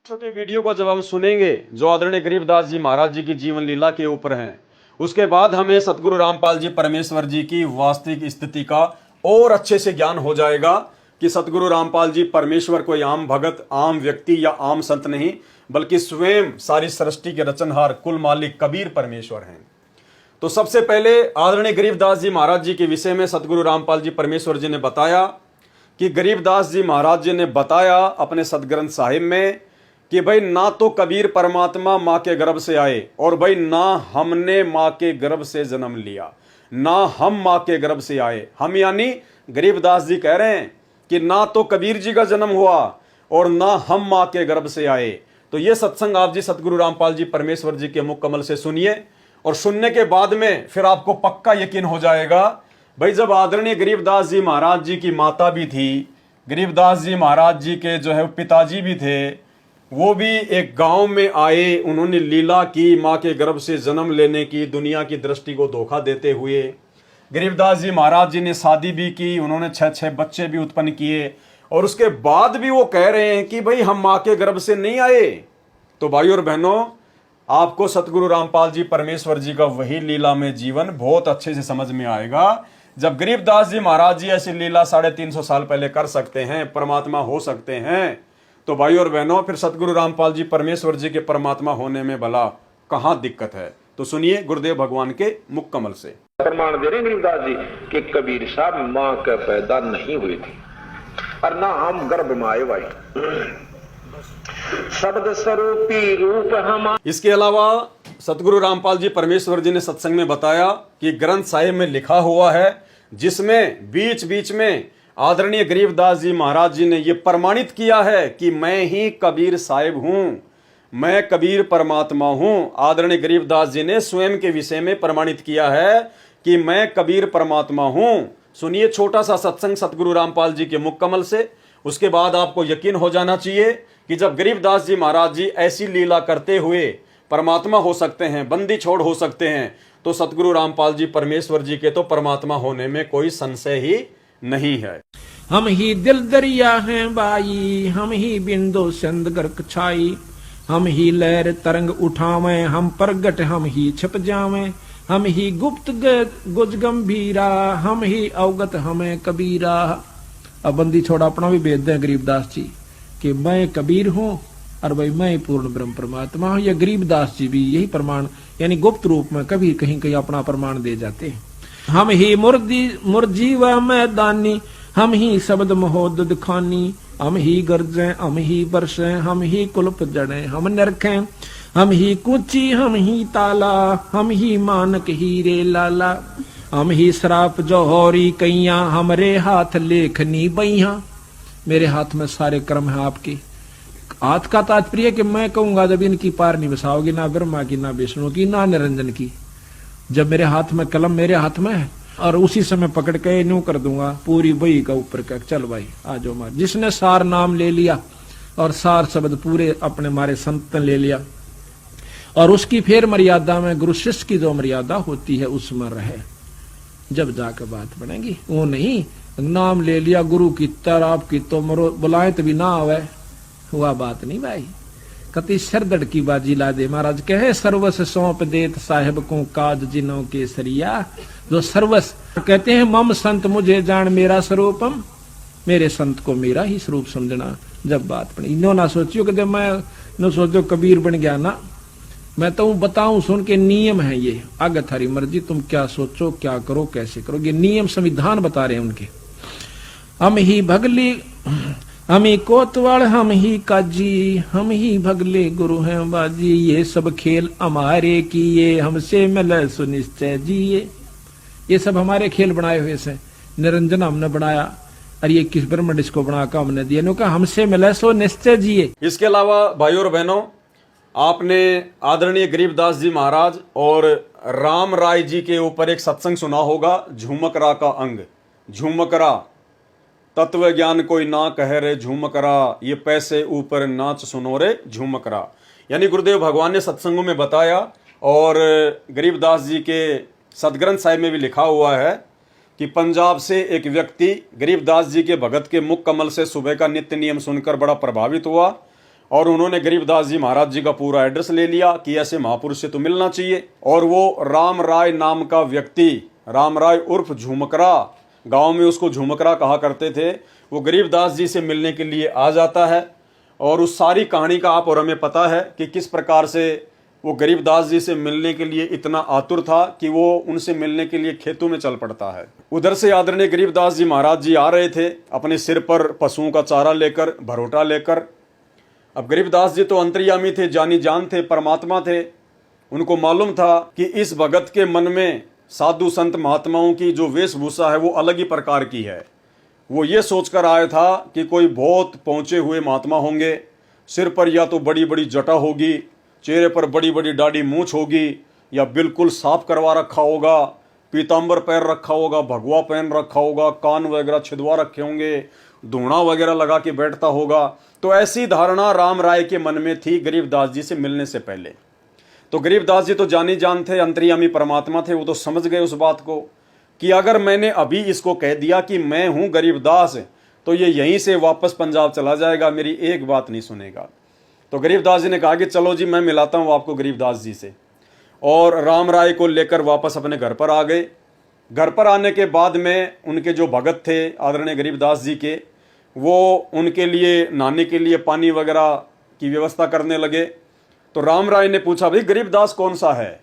छोटे वीडियो को जब हम सुनेंगे जो आदरणीय गरीबदास जी महाराज जी की जीवन लीला के ऊपर हैं, उसके बाद हमें सतगुरु रामपाल जी परमेश्वर जी की वास्तविक स्थिति का और अच्छे से ज्ञान हो जाएगा कि सतगुरु रामपाल जी परमेश्वर कोई आम भगत, आम व्यक्ति या आम संत नहीं, बल्कि स्वयं सारी सृष्टि के रचनहार, कुल मालिक कबीर परमेश्वर हैं। तो सबसे पहले आदरणीय गरीबदास जी महाराज जी के विषय में सतगुरु रामपाल जी परमेश्वर जी ने बताया कि गरीबदास जी महाराज जी ने बताया अपने सदग्रंथ साहिब में कि भाई ना तो कबीर परमात्मा माँ के गर्भ से आए और भाई ना हमने माँ के गर्भ से जन्म लिया, ना हम माँ के गर्भ से आए। हम यानी गरीबदास जी कह रहे हैं कि ना तो कबीर जी का जन्म हुआ और ना हम माँ के गर्भ से आए। तो ये सत्संग आप जी सतगुरु रामपाल जी परमेश्वर जी के मुख कमल से सुनिए और सुनने के बाद में फिर आपको पक्का यकीन हो जाएगा। भाई जब आदरणीय गरीबदास जी महाराज जी की माता भी थी, गरीबदास जी महाराज जी के जो है पिताजी भी थे, वो भी एक गांव में आए, उन्होंने लीला की माँ के गर्भ से जन्म लेने की, दुनिया की दृष्टि को धोखा देते हुए। गरीबदास जी महाराज जी ने शादी भी की, उन्होंने 6 बच्चे भी उत्पन्न किए और उसके बाद भी वो कह रहे हैं कि भाई हम माँ के गर्भ से नहीं आए। तो भाई और बहनों, आपको सतगुरु रामपाल जी परमेश्वर जी का वही लीला में जीवन बहुत अच्छे से समझ में आएगा। जब गरीबदास जी महाराज जी ऐसी लीला 350 साल पहले कर सकते हैं, परमात्मा हो सकते हैं, तो भाई और बहनों फिर सतगुरु रामपाल जी परमेश्वर जी के परमात्मा होने में भला कहां दिक्कत है। तो सुनिए गुरुदेव भगवान के मुख कमल से प्रमाण दे रहे गरीबदास जी कि कबीर साहब मां के पैदा नहीं हुई थी और ना हम गर्भ में आए भाई, शब्द स्वरूपी रूप हम। इसके अलावा सतगुरु रामपाल जी परमेश्वर जी ने सत्संग में बताया कि ग्रंथ साहिब में लिखा हुआ है, जिसमें बीच बीच में आदरणीय गरीबदास जी महाराज जी ने यह प्रमाणित किया है कि मैं ही कबीर साहिब हूं, मैं कबीर परमात्मा हूं। आदरणीय गरीबदास जी ने स्वयं के विषय में प्रमाणित किया है कि मैं कबीर परमात्मा हूं। सुनिए छोटा सा सत्संग सतगुरु रामपाल जी के मुख कमल से, उसके बाद आपको यकीन हो जाना चाहिए कि जब गरीबदास जी महाराज जी ऐसी लीला करते हुए परमात्मा हो सकते हैं, बंदी छोड़ हो सकते हैं, तो सतगुरु रामपाल जी परमेश्वर जी के तो परमात्मा होने में कोई संशय ही नहीं है। हम ही दिल दरिया हैं बाई, हम ही बिंदु सिंध गर्क छाई, हम ही लहर तरंग उठावे, हम प्रगट हम ही छिप जावे, हम ही गुप्त गुज गंभीरा, हम ही अवगत हमें कबीरा। अब बंदी छोड़ा अपना भी भेद दें गरीबदास जी कि मैं कबीर हूं और भाई मैं पूर्ण ब्रह्म परमात्मा हूं। या गरीबदास जी भी यही प्रमाण यानी गुप्त रूप में कभी कहीं कहीं अपना प्रमाण दे जाते हैं। हम ही मुर्जी व मैदानी, हम ही शब्द महोदद खानी, हम ही गर्जें हम ही बरसें, हम ही कुल्प जड़ें हम नरखें, हम ही कुची हम ही ताला, हम ही मानक हीरे लाला, हम ही श्राप जौहरी कैया, हमरे हाथ लेखनी बैया। मेरे हाथ में सारे कर्म है आपके। हाथ का तात्पर्य कि मैं कहूंगा जब इनकी पार नहीं बसाओगी, ना ब्रह्मा की, ना विष्णु की, ना निरंजन की। जब मेरे हाथ में कलम मेरे हाथ में है और उसी समय पकड़ के यूं कर दूंगा पूरी बही का ऊपर का, चल भाई आ जाओ मार। जिसने सार नाम ले लिया और सार शब्द पूरे अपने मारे संत ने ले लिया और उसकी फिर मर्यादा में गुरु शिष्य की जो मर्यादा होती है उसमें रहे, जब जाकर बात बनेगी। वो नहीं नाम ले लिया गुरु की तरह आपकी तो मरो बुलाए तो भी ना आवे, हुआ बात नहीं भाई। कति सरदड़ की बाजी ला दे। महाराज कहे सर्वस सौंप देत साहेब को काज जिनों के सरिया। जो सर्वस कहते हैं मम संत मुझे जान मेरा स्वरूपम, मेरे संत को मेरा ही स्वरूप समझना। जब बात बनी इन्हों ना सोचियो कि मैं न सोचो कबीर बन गया ना, मैं तो बताऊं सुन के नियम है ये, आगे थारी मर्जी तुम क्या सोचो क्या करो कैसे करो, ये नियम संविधान बता रहे हैं उनके। हम ही भगली हम ही कोतवाल हम ही काजी, हम ही भगले गुरु हैं बाजी, ये सब खेल हमारे किए हमसे मिले सुनिश्चय जिए। ये सब हमारे खेल बनाए हुए से, निरंजन हमने बनाया और ये किस ब्रह्मंड इसको बनाकर हमने दिया, नो का हमसे मिले सो निश्चय जिए। इसके अलावा भाइयों और बहनों, आपने आदरणीय गरीबदास जी महाराज और राम राय जी के ऊपर एक सत्संग सुना होगा, झूमकरा का अंग। झूमकरा तत्व ज्ञान कोई ना कह रे झूमकरा, ये पैसे ऊपर नाच सुनो रे झूमकरा। यानी गुरुदेव भगवान ने सत्संगों में बताया और गरीबदास जी के सदग्रंथ साहिब में भी लिखा हुआ है। कि पंजाब से एक व्यक्ति गरीबदास जी के भगत के मुख कमल से सुबह का नित्य नियम सुनकर बड़ा प्रभावित हुआ और उन्होंने गरीबदास जी महाराज जी का पूरा एड्रेस ले लिया कि ऐसे महापुरुष से तो मिलना चाहिए। और वो राम राय नाम का व्यक्ति, राम राय उर्फ झुमकरा, गांव में उसको झुमकरा कहा करते थे, वो गरीबदास जी से मिलने के लिए आ जाता है। और उस सारी कहानी का आप और हमें पता है कि किस प्रकार से वो गरीबदास जी से मिलने के लिए इतना आतुर था कि वो उनसे मिलने के लिए खेतों में चल पड़ता है। उधर से आदरणीय गरीबदास जी महाराज जी आ रहे थे अपने सिर पर पशुओं का चारा लेकर, भरोटा लेकर। अब गरीबदास जी तो अंतर्यामी थे, जानी जान थे, परमात्मा थे। उनको मालूम था कि इस भगत के मन में साधु संत महात्माओं की जो वेशभूषा है वो अलग ही प्रकार की है। वो ये सोचकर आया था कि कोई बहुत पहुंचे हुए महात्मा होंगे, सिर पर या तो बड़ी बड़ी जटा होगी, चेहरे पर बड़ी बड़ी दाढ़ी मूंछ होगी, या बिल्कुल साफ करवा रखा होगा, पीतांबर पहन रखा होगा, भगवा पहन रखा होगा, कान वगैरह छिदवा रखे होंगे, धूणा वगैरह लगा के बैठता होगा। तो ऐसी धारणा राम राय के मन में थी गरीबदास जी से मिलने से पहले। तो गरीबदास जी तो जानी जान थे, अंतर्यामी परमात्मा थे, वो तो समझ गए उस बात को कि अगर मैंने अभी इसको कह दिया कि मैं हूं गरीबदास तो ये यहीं से वापस पंजाब चला जाएगा, मेरी एक बात नहीं सुनेगा। तो गरीबदास जी ने कहा कि चलो जी मैं मिलाता हूं आपको गरीबदास जी से। और राम राय को लेकर वापस अपने घर पर आ गए। घर पर आने के बाद में उनके जो भगत थे आदरणीय गरीबदास जी के, वो उनके लिए नहाने के लिए पानी वगैरह की व्यवस्था करने लगे। तो राम राय ने पूछा, भाई गरीबदास कौन सा है?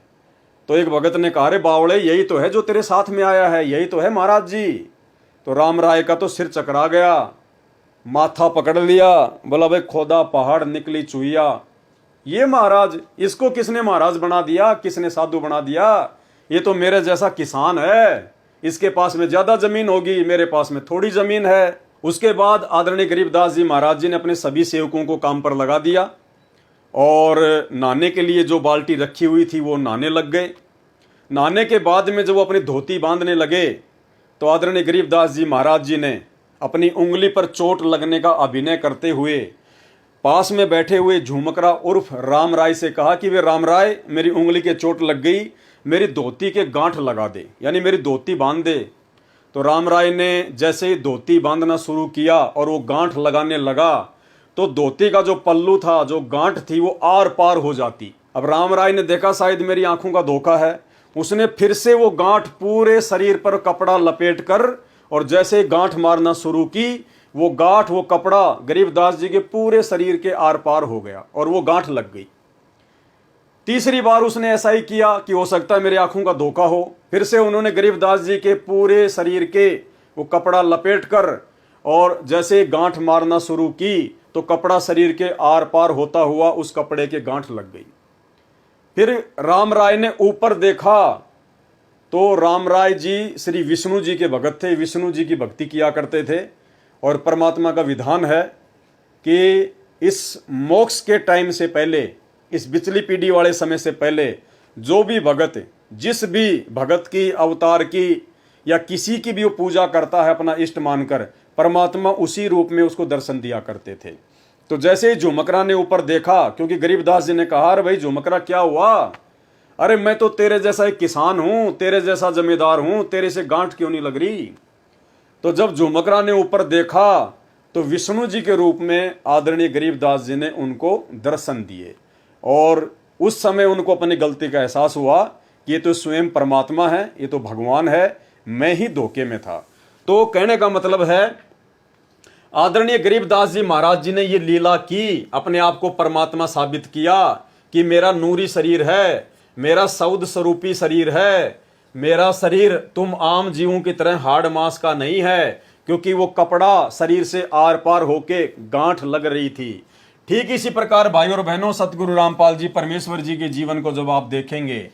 तो एक भगत ने कहा, अरे बावड़े यही तो है जो तेरे साथ में आया है, यही तो है महाराज जी। तो राम राय का तो सिर चकरा गया, माथा पकड़ लिया, बोला भाई खोदा पहाड़ निकली चुहिया, ये महाराज, इसको किसने महाराज बना दिया, किसने साधु बना दिया? ये तो मेरे जैसा किसान है, इसके पास में ज्यादा जमीन होगी, मेरे पास में थोड़ी जमीन है। उसके बाद आदरणीय गरीबदास जी महाराज जी ने अपने सभी सेवकों को काम पर लगा दिया और नहाने के लिए जो बाल्टी रखी हुई थी वो नहाने लग गए। नहाने के बाद में जब वो अपनी धोती बांधने लगे तो आदरणीय गरीबदास जी महाराज जी ने अपनी उंगली पर चोट लगने का अभिनय करते हुए पास में बैठे हुए झुमकरा उर्फ राम राय से कहा कि वे राम राय, मेरी उंगली के चोट लग गई, मेरी धोती के गांठ लगा दे, यानी मेरी धोती बांध दे। तो राम राय ने जैसे ही धोती बांधना शुरू किया और वो गांठ लगाने लगा तो धोती का जो पल्लू था, जो गांठ थी, वो आर पार हो जाती। अब राम राय ने देखा शायद मेरी आंखों का धोखा है, उसने फिर से वो गांठ पूरे शरीर पर कपड़ा लपेट कर और जैसे गांठ मारना शुरू की, वो गांठ, वो कपड़ा गरीबदास जी के पूरे शरीर के आर पार हो गया और वो गांठ लग गई। तीसरी बार उसने ऐसा ही किया कि हो सकता है मेरी आंखों का धोखा हो। फिर से उन्होंने गरीबदास जी के पूरे शरीर के वो कपड़ा लपेट कर और जैसे गांठ मारना शुरू की तो कपड़ा शरीर के आर पार होता हुआ उस कपड़े के गांठ लग गई। फिर राम राय ने ऊपर देखा तो राम राय जी श्री विष्णु जी के भगत थे, विष्णु जी की भक्ति किया करते थे। और परमात्मा का विधान है कि इस मोक्ष के टाइम से पहले, इस बिचली पीढ़ी वाले समय से पहले जो भी भगत, जिस भी भगत की, अवतार की या किसी की भी वो पूजा करता है अपना इष्ट मानकर, परमात्मा उसी रूप में उसको दर्शन दिया करते थे। तो जैसे ही झुमकरा ने ऊपर देखा, क्योंकि गरीबदास जी ने कहा, अरे भाई झुमकरा क्या हुआ? अरे मैं तो तेरे जैसा एक किसान हूं, तेरे जैसा जमींदार हूं, तेरे से गांठ क्यों नहीं लग रही? तो जब झुमकरा ने ऊपर देखा तो विष्णु जी के रूप में आदरणीय गरीबदास जी ने उनको दर्शन दिए और उस समय उनको अपनी गलती का एहसास हुआ कि ये तो स्वयं परमात्मा है, ये तो भगवान है, मैं ही धोखे में था। तो कहने का मतलब है आदरणीय गरीबदास जी महाराज जी ने ये लीला की, अपने आप को परमात्मा साबित किया कि मेरा नूरी शरीर है, मेरा सौद स्वरूपी शरीर है, मेरा शरीर तुम आम जीवों की तरह हाड़ मांस का नहीं है, क्योंकि वो कपड़ा शरीर से आर पार होके गांठ लग रही थी। ठीक इसी प्रकार भाई और बहनों, सतगुरु रामपाल जी परमेश्वर जी के जीवन को जब आप देखेंगे,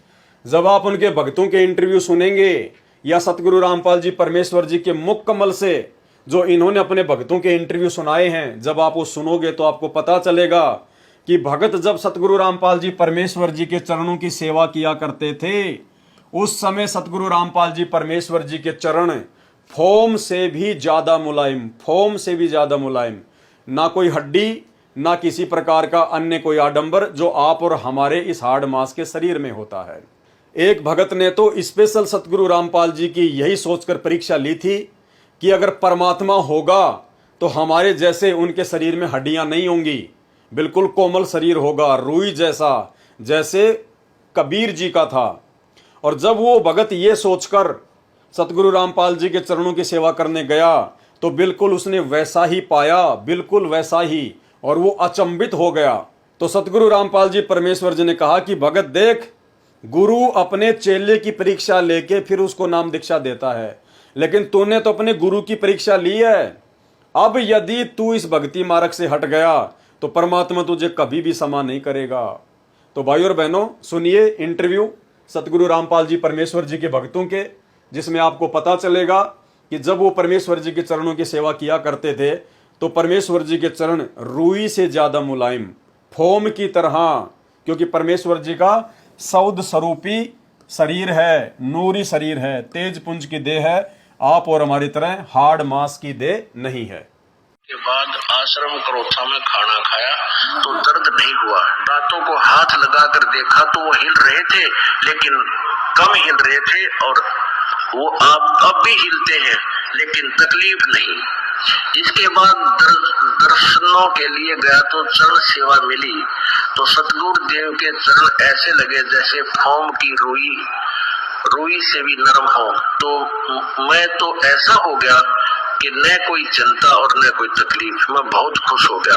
जब आप उनके भक्तों के इंटरव्यू सुनेंगे या सतगुरु रामपाल जी परमेश्वर जी के मुख कमल से जो इन्होंने अपने भक्तों के इंटरव्यू सुनाए हैं, जब आप वो सुनोगे तो आपको पता चलेगा कि भगत जब सतगुरु रामपाल जी परमेश्वर जी के चरणों की सेवा किया करते थे, उस समय सतगुरु रामपाल जी परमेश्वर जी के चरण फोम से भी ज्यादा मुलायम, फोम से भी ज्यादा मुलायम, ना कोई हड्डी, ना किसी प्रकार का अन्य कोई आडंबर जो आप और हमारे इस हाड़ मांस के शरीर में होता है। एक भगत ने तो स्पेशल सतगुरु रामपाल जी की यही सोचकर परीक्षा ली थी कि अगर परमात्मा होगा तो हमारे जैसे उनके शरीर में हड्डियां नहीं होंगी, बिल्कुल कोमल शरीर होगा, रुई जैसा, जैसे कबीर जी का था। और जब वो भगत ये सोचकर सतगुरु रामपाल जी के चरणों की सेवा करने गया तो बिल्कुल उसने वैसा ही पाया, बिल्कुल वैसा ही, और वो अचंभित हो गया। तो सतगुरु रामपाल जी परमेश्वर जी ने कहा कि भगत देख, गुरु अपने चेले की परीक्षा लेके फिर उसको नाम दीक्षा देता है, लेकिन तूने तो अपने गुरु की परीक्षा ली है। अब यदि तू इस भक्ति मार्ग से हट गया तो परमात्मा तुझे कभी भी क्षमा नहीं करेगा। तो भाई और बहनों, सुनिए इंटरव्यू सतगुरु रामपाल जी परमेश्वर जी के भक्तों के, जिसमें आपको पता चलेगा कि जब वो परमेश्वर जी के चरणों की सेवा किया करते थे तो परमेश्वर जी के चरण रुई से ज्यादा मुलायम, फोम की तरह, क्योंकि परमेश्वर जी का सौद स्वरूपी शरीर है, नूरी शरीर है, तेज पुंज की देह है। आप और हमारी तरह हार्ड मांस की देह नहीं है। के बाद आश्रम क्रोथा में खाना खाया तो दर्द नहीं हुआ। दांतों को हाथ लगाकर देखा तो वो हिल रहे थे, लेकिन कम हिल रहे थे, और वो अब भी हिलते हैं लेकिन तकलीफ नहीं। इसके बाद दर्शनों के लिए गया तो चरण सेवा मिली तो सतगुरु देव के चरण ऐसे लगे जैसे फोम की रुई से भी नरम हो। तो मैं तो ऐसा हो गया कि न कोई चिंता और न कोई तकलीफ। मैं बहुत खुश हो गया।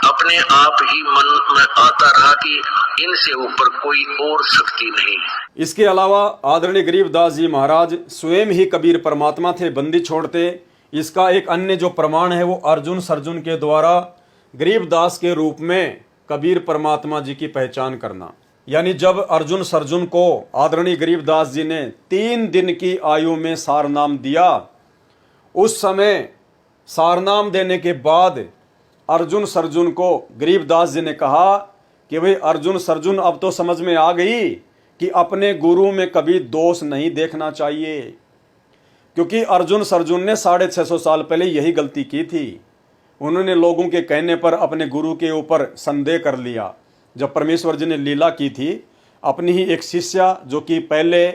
अपने आप ही मन में आता रहा कि इनसे ऊपर कोई और शक्ति नहीं। इसके अलावा आदरणीय गरीबदास जी महाराज स्वयं ही कबीर परमात्मा थे, बंदी छोड़ते। इसका एक अन्य जो प्रमाण है वो अर्जुन सर्जुन के द्वारा गरीबदास के रूप में कबीर परमात्मा जी की पहचान करना। यानी जब अर्जुन सर्जुन को आदरणीय गरीबदास जी ने 3 दिन की आयु में सारनाम दिया, उस समय सारनाम देने के बाद अर्जुन सर्जुन को गरीबदास जी ने कहा कि भाई अर्जुन सर्जुन, अब तो समझ में आ गई कि अपने गुरु में कभी दोष नहीं देखना चाहिए, क्योंकि अर्जुन सर्जुन ने 650 साल पहले यही गलती की थी। उन्होंने लोगों के कहने पर अपने गुरु के ऊपर संदेह कर लिया। जब परमेश्वर जी ने लीला की थी, अपनी ही एक शिष्या जो कि पहले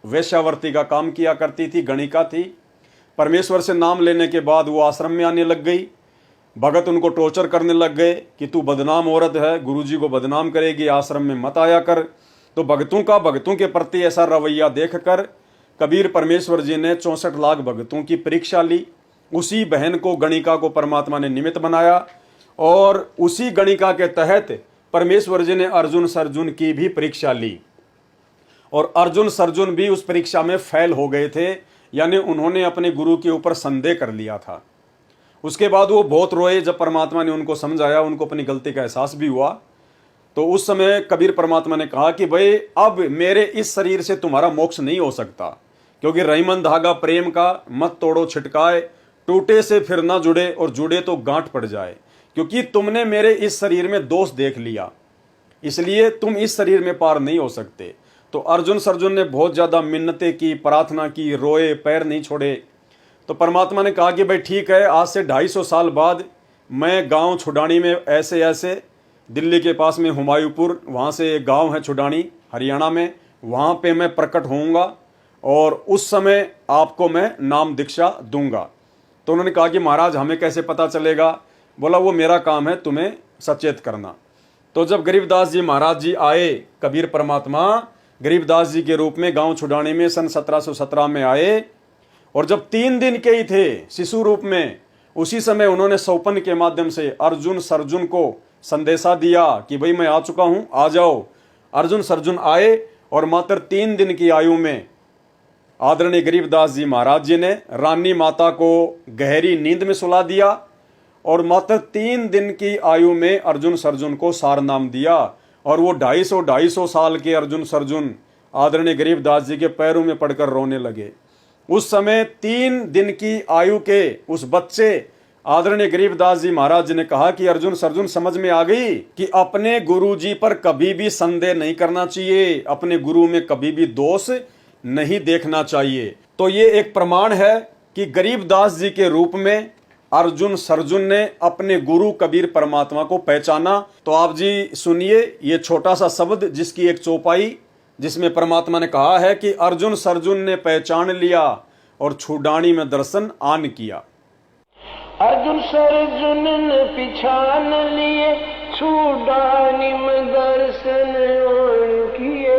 वेश्यावर्ती का काम किया करती थी, गणिका थी, परमेश्वर से नाम लेने के बाद वो आश्रम में आने लग गई। भगत उनको टॉर्चर करने लग गए कि तू बदनाम औरत है, गुरुजी को बदनाम करेगी, आश्रम में मत आया कर। तो भक्तों के प्रति ऐसा रवैया देखकर कबीर परमेश्वर जी ने 64 लाख भक्तों की परीक्षा ली। उसी बहन को, गणिका को परमात्मा ने निमित्त बनाया, और उसी गणिका के तहत परमेश्वर जी ने अर्जुन सर्जुन की भी परीक्षा ली, और अर्जुन सर्जुन भी उस परीक्षा में फेल हो गए थे। यानी उन्होंने अपने गुरु के ऊपर संदेह कर लिया था। उसके बाद वो बहुत रोए। जब परमात्मा ने उनको समझाया, उनको अपनी गलती का एहसास भी हुआ, तो उस समय कबीर परमात्मा ने कहा कि भाई अब मेरे इस शरीर से तुम्हारा मोक्ष नहीं हो सकता, क्योंकि रहीमन धागा प्रेम का मत तोड़ो छिटकाए, टूटे से फिर ना जुड़े और जुड़े तो गांठ पड़ जाए। क्योंकि तुमने मेरे इस शरीर में दोष देख लिया, इसलिए तुम इस शरीर में पार नहीं हो सकते। तो अर्जुन सर्जुन ने बहुत ज़्यादा मिन्नतें की, प्रार्थना की, रोए, पैर नहीं छोड़े। तो परमात्मा ने कहा कि भाई ठीक है, आज से 250 साल बाद मैं गांव छुडानी में ऐसे दिल्ली के पास में हुमायूंपुर, वहाँ से एक गांव है छुडानी, हरियाणा में, वहाँ पे मैं प्रकट होऊंगा और उस समय आपको मैं नाम दीक्षा दूंगा। तो उन्होंने कहा कि महाराज हमें कैसे पता चलेगा? बोला वो मेरा काम है तुम्हें सचेत करना। तो जब गरीबदास जी महाराज जी आए, कबीर परमात्मा गरीबदास जी के रूप में गांव छुडानी में सन 1717 में आए, और जब 3 दिन के ही थे शिशु रूप में, उसी समय उन्होंने सौपन के माध्यम से अर्जुन सर्जुन को संदेशा दिया कि भाई मैं आ चुका हूं, आ जाओ। अर्जुन सर्जुन आए और मात्र 3 दिन की आयु में आदरणीय गरीबदास जी महाराज जी ने रानी माता को गहरी नींद में सुला दिया, और मात्र 3 दिन की आयु में अर्जुन सर्जुन को सारनाम दिया। और वो 250 साल के अर्जुन सर्जुन आदरणीय गरीबदास जी के पैरों में पड़कर रोने लगे। उस समय 3 दिन की आयु के उस बच्चे आदरणीय गरीबदास जी महाराज जी ने कहा कि अर्जुन सर्जुन समझ में आ गई कि अपने गुरु जी पर कभी भी संदेह नहीं करना चाहिए, अपने गुरु में कभी भी दोष नहीं देखना चाहिए। तो ये एक प्रमाण है कि गरीबदास जी के रूप में अर्जुन सर्जुन ने अपने गुरु कबीर परमात्मा को पहचाना। तो आप जी सुनिए ये छोटा सा शब्द जिसकी एक चौपाई जिसमें परमात्मा ने कहा है कि अर्जुन सर्जुन ने पहचान लिया और छुडानी में दर्शन आन किया। अर्जुन सर्जुन ने पिछान लिए, छुडानी में दर्शन आन किए।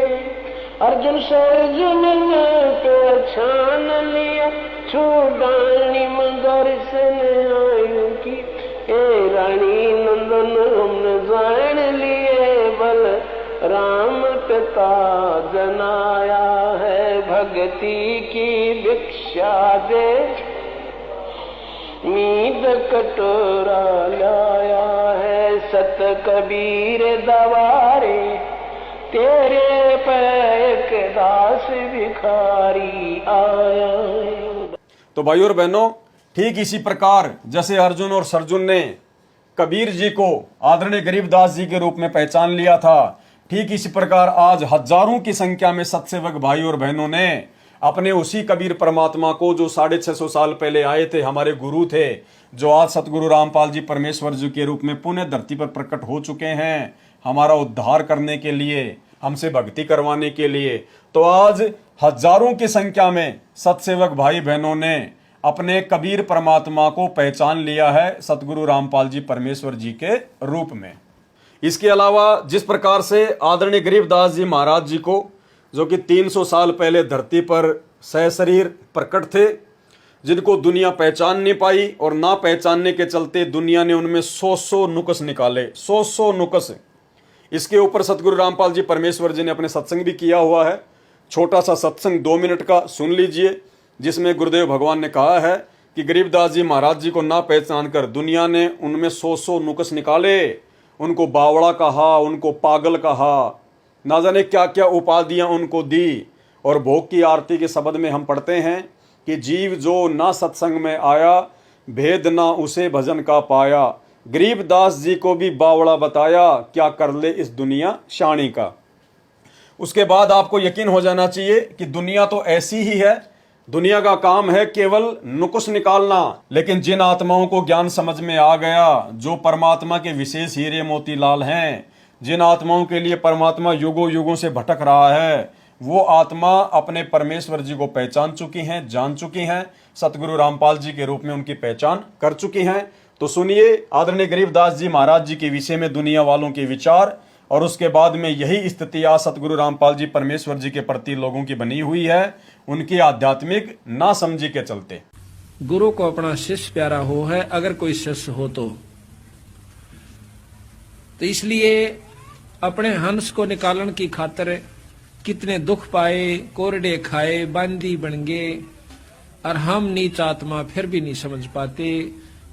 अर्जुन सर्जुन ने पहचान लिया, छुडानी में दर्शन आन किए। ए रानी नंदन हमने जान लिए, बल राम पिता जनाया है, भक्ति की भिक्षा दे मीद कटोरा लाया है। सत कबीर दवारे तेरे पैक दास भिखारी आया है। तो भाइयों और बहनों, ठीक इसी प्रकार जैसे अर्जुन और सर्जुन ने कबीर जी को आदरणीय गरीबदास जी के रूप में पहचान लिया था, ठीक इसी प्रकार आज हजारों की संख्या में सत्सेवक भाई और बहनों ने अपने उसी कबीर परमात्मा को, जो 650 साल पहले आए थे, हमारे गुरु थे, जो आज सतगुरु रामपाल जी परमेश्वर जी के रूप में पुण्य धरती पर प्रकट हो चुके हैं, हमारा उद्धार करने के लिए, हमसे भक्ति करवाने के लिए। तो आज हजारों की संख्या में सत्सेवक भाई बहनों ने अपने कबीर परमात्मा को पहचान लिया है सतगुरु रामपाल जी परमेश्वर जी के रूप में। इसके अलावा जिस प्रकार से आदरणीय गरीबदास जी महाराज जी को, जो कि 300 साल पहले धरती पर सहशरीर प्रकट थे, जिनको दुनिया पहचान नहीं पाई और ना पहचानने के चलते दुनिया ने उनमें 100 नुक्स निकाले, 100 नुक्स। इसके ऊपर सतगुरु रामपाल जी परमेश्वर जी ने अपने सत्संग भी किया हुआ है। छोटा सा सत्संग 2 मिनट का सुन लीजिए, जिसमें गुरुदेव भगवान ने कहा है कि गरीबदास जी महाराज जी को ना पहचान कर दुनिया ने उनमें 100 नुक्स निकाले, उनको बावड़ा कहा, उनको पागल कहा, ना जाने क्या क्या उपाधियां उनको दी। और भोग की आरती के शब्द में हम पढ़ते हैं कि जीव जो ना सत्संग में आया, भेद ना उसे भजन का पाया। गरीबदास जी को भी बावड़ा बताया, क्या कर ले इस दुनिया शाणी का। उसके बाद आपको यकीन हो जाना चाहिए कि दुनिया तो ऐसी ही है, दुनिया का काम है केवल नुक्स निकालना। लेकिन जिन आत्माओं को ज्ञान समझ में आ गया, जो परमात्मा के विशेष हीरे मोती लाल हैं, जिन आत्माओं के लिए परमात्मा युगों युगों से भटक रहा है, वो आत्मा अपने परमेश्वर जी को पहचान चुकी हैं, जान चुकी हैं, सतगुरु रामपाल जी के रूप में उनकी पहचान कर चुकी हैं। तो सुनिए आदरणीय गरीबदास जी महाराज जी के विषय में दुनिया वालों के विचार, और उसके बाद में यही स्थिति आज सतगुरु रामपाल जी परमेश्वर जी के प्रति लोगों की बनी हुई है, उनकी आध्यात्मिक ना समझी के चलते। गुरु को अपना शिष्य प्यारा हो है, अगर कोई शिष्य हो तो इसलिए अपने हंस को निकालने की खातिर कितने दुख पाए, कोरडे खाए, बांदी बन गए, और हम नीच आत्मा फिर भी नहीं समझ पाते।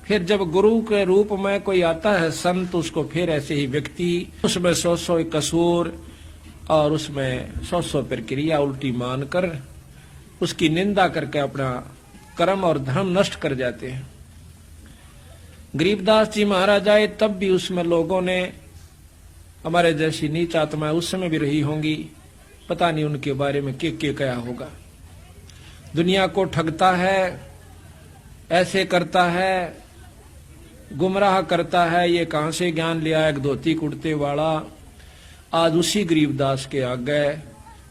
फिर जब गुरु के रूप में कोई आता है संत, उसको फिर ऐसे ही व्यक्ति उसमें 100 कसूर और उसमें 100 प्रक्रिया उल्टी मानकर उसकी निंदा करके अपना कर्म और धर्म नष्ट कर जाते हैं। गरीबदास जी महाराज आए तब भी उसमें लोगों ने, हमारे जैसी नीच आत्मा उस समय भी रही होंगी, पता नहीं उनके बारे में क्या क्या होगा। दुनिया को ठगता है, ऐसे करता है, गुमराह करता है, ये कहां से ज्ञान लिया, एक धोती कुर्ते वाला। आज उसी गरीबदास के आगे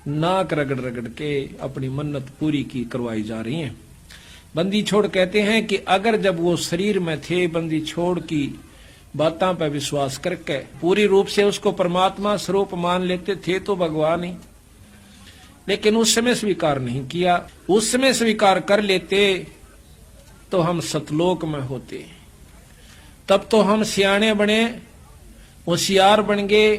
नाक रगड़ रगड़ के अपनी मन्नत पूरी की करवाई जा रही है। बंदी छोड़ कहते हैं कि अगर जब वो शरीर में थे, बंदी छोड़ की बातों पर विश्वास करके पूरी रूप से उसको परमात्मा स्वरूप मान लेते थे तो भगवान ही, लेकिन उस समय स्वीकार नहीं किया। उस समय स्वीकार कर लेते तो हम सतलोक में होते, तब तो हम सियाणे बने, होशियार बन गए,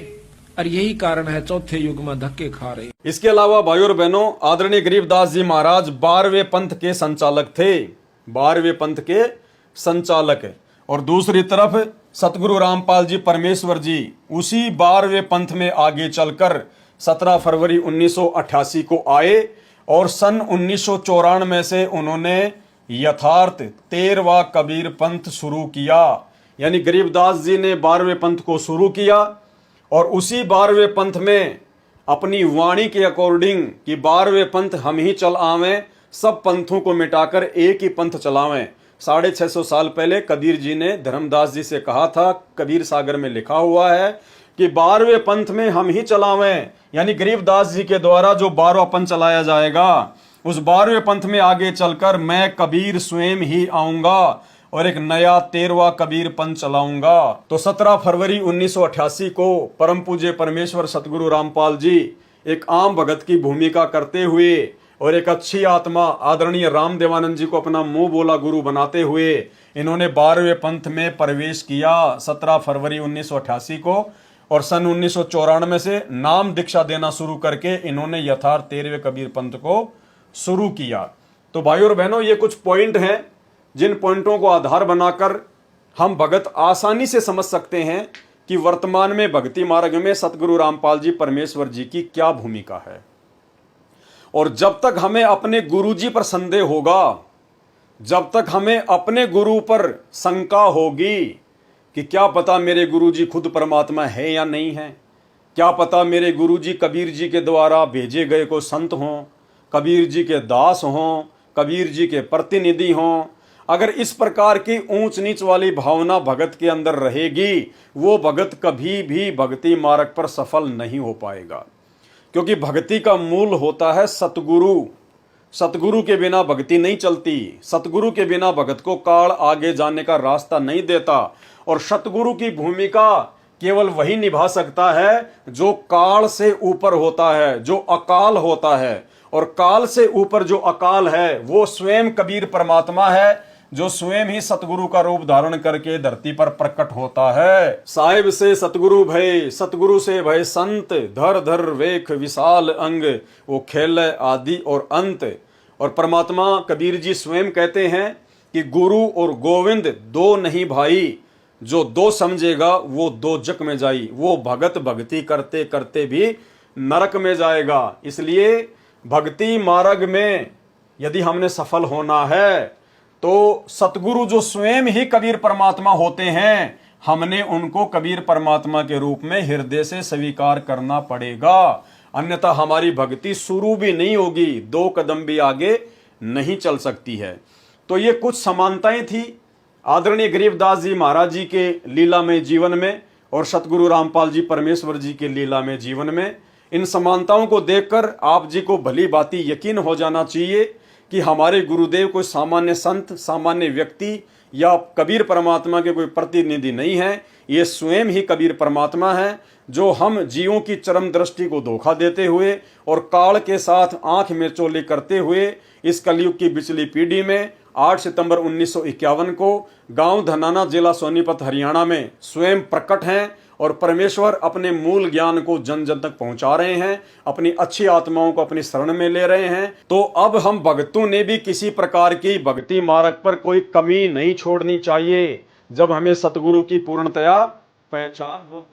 और यही कारण है चौथे युग में धक्के खा रहे। इसके अलावा भाइयों और बहनों, आदरणीय गरीबदास जी महाराज 12वें पंथ के संचालक थे, 12वें पंथ के संचालक। और दूसरी तरफ सतगुरु रामपाल जी परमेश्वर जी उसी 12वें पंथ में आगे चलकर 17 फरवरी 1988 को आए, और सन 1994 से उन्होंने यथार्थ 13वां कबीर पंथ शुरू किया। यानी गरीबदास जी ने 12वें पंथ को शुरू किया, और उसी 12वें पंथ में अपनी वाणी के अकॉर्डिंग कि 12वें पंथ हम ही चल आवें, सब पंथों को मिटाकर एक ही पंथ चलावें। 650 साल पहले कबीर जी ने धर्मदास जी से कहा था, कबीर सागर में लिखा हुआ है कि 12वें पंथ में हम ही चलावें, यानी गरीबदास जी के द्वारा जो 12वां पंथ चलाया जाएगा, उस 12वें पंथ में आगे चलकर मैं कबीर स्वयं ही आऊंगा और एक नया 13वां कबीर पंथ चलाऊंगा। तो 17 फरवरी 1988 को परम पूज्य परमेश्वर सतगुरु रामपाल जी एक आम भगत की भूमिका करते हुए और एक अच्छी आत्मा आदरणीय राम देवानंद जी को अपना मुंह बोला गुरु बनाते हुए इन्होंने 12वें पंथ में प्रवेश किया 17 फरवरी 1988 को, और सन 1994 से नाम दीक्षा देना शुरू करके इन्होंने यथार्थ 13वें कबीर पंथ को शुरू किया। तो भाइयों और बहनों, ये कुछ पॉइंट हैं जिन पॉइंटों को आधार बनाकर हम भगत आसानी से समझ सकते हैं कि वर्तमान में भक्ति मार्ग में सतगुरु रामपाल जी परमेश्वर जी की क्या भूमिका है। और जब तक हमें अपने गुरु जी पर संदेह होगा, जब तक हमें अपने गुरु पर शंका होगी कि क्या पता मेरे गुरु जी खुद परमात्मा है या नहीं है, क्या पता मेरे गुरु जी कबीर जी के द्वारा भेजे गए को संत हों, कबीर जी के दास हों, कबीर जी के प्रतिनिधि हों, अगर इस प्रकार की ऊंच नीच वाली भावना भगत के अंदर रहेगी, वो भगत कभी भी भक्ति मार्ग पर सफल नहीं हो पाएगा। क्योंकि भक्ति का मूल होता है सतगुरु। सतगुरु के बिना भक्ति नहीं चलती, सतगुरु के बिना भगत को काल आगे जाने का रास्ता नहीं देता। और सतगुरु की भूमिका केवल वही निभा सकता है जो काल से ऊपर होता है, जो अकाल होता है। और काल से ऊपर जो अकाल है वो स्वयं कबीर परमात्मा है, जो स्वयं ही सतगुरु का रूप धारण करके धरती पर प्रकट होता है। साहिब से सतगुरु भय, सतगुरु से भय संत, धर धर वेख विशाल अंग, वो खेल आदि और अंत। और परमात्मा कबीर जी स्वयं कहते हैं कि गुरु और गोविंद दो नहीं भाई, जो दो समझेगा वो दो जग में जाई, वो भगत भक्ति करते करते भी नरक में जाएगा। इसलिए भक्ति मार्ग में यदि हमने सफल होना है तो सतगुरु जो स्वयं ही कबीर परमात्मा होते हैं, हमने उनको कबीर परमात्मा के रूप में हृदय से स्वीकार करना पड़ेगा, अन्यथा हमारी भक्ति शुरू भी नहीं होगी, 2 कदम भी आगे नहीं चल सकती है। तो ये कुछ समानताएं थी आदरणीय गरीबदास जी महाराज जी के लीलामय जीवन में और सतगुरु रामपाल जी परमेश्वर जी के लीलामय जीवन में। इन समानताओं को देखकर आप जी को भली भांति यकीन हो जाना चाहिए कि हमारे गुरुदेव कोई सामान्य संत, सामान्य व्यक्ति या कबीर परमात्मा के कोई प्रतिनिधि नहीं है, ये स्वयं ही कबीर परमात्मा है, जो हम जीवों की चरम दृष्टि को धोखा देते हुए और काल के साथ आंख में चोली करते हुए इस कलयुग की बिचली पीढ़ी में 8 सितंबर 1951 को गांव धनाना, जिला सोनीपत, हरियाणा में स्वयं प्रकट हैं और परमेश्वर अपने मूल ज्ञान को जन जन तक पहुंचा रहे हैं, अपनी अच्छी आत्माओं को अपनी शरण में ले रहे हैं। तो अब हम भक्तों ने भी किसी प्रकार की भक्ति मार्ग पर कोई कमी नहीं छोड़नी चाहिए, जब हमें सतगुरु की पूर्णतया पहचान हो।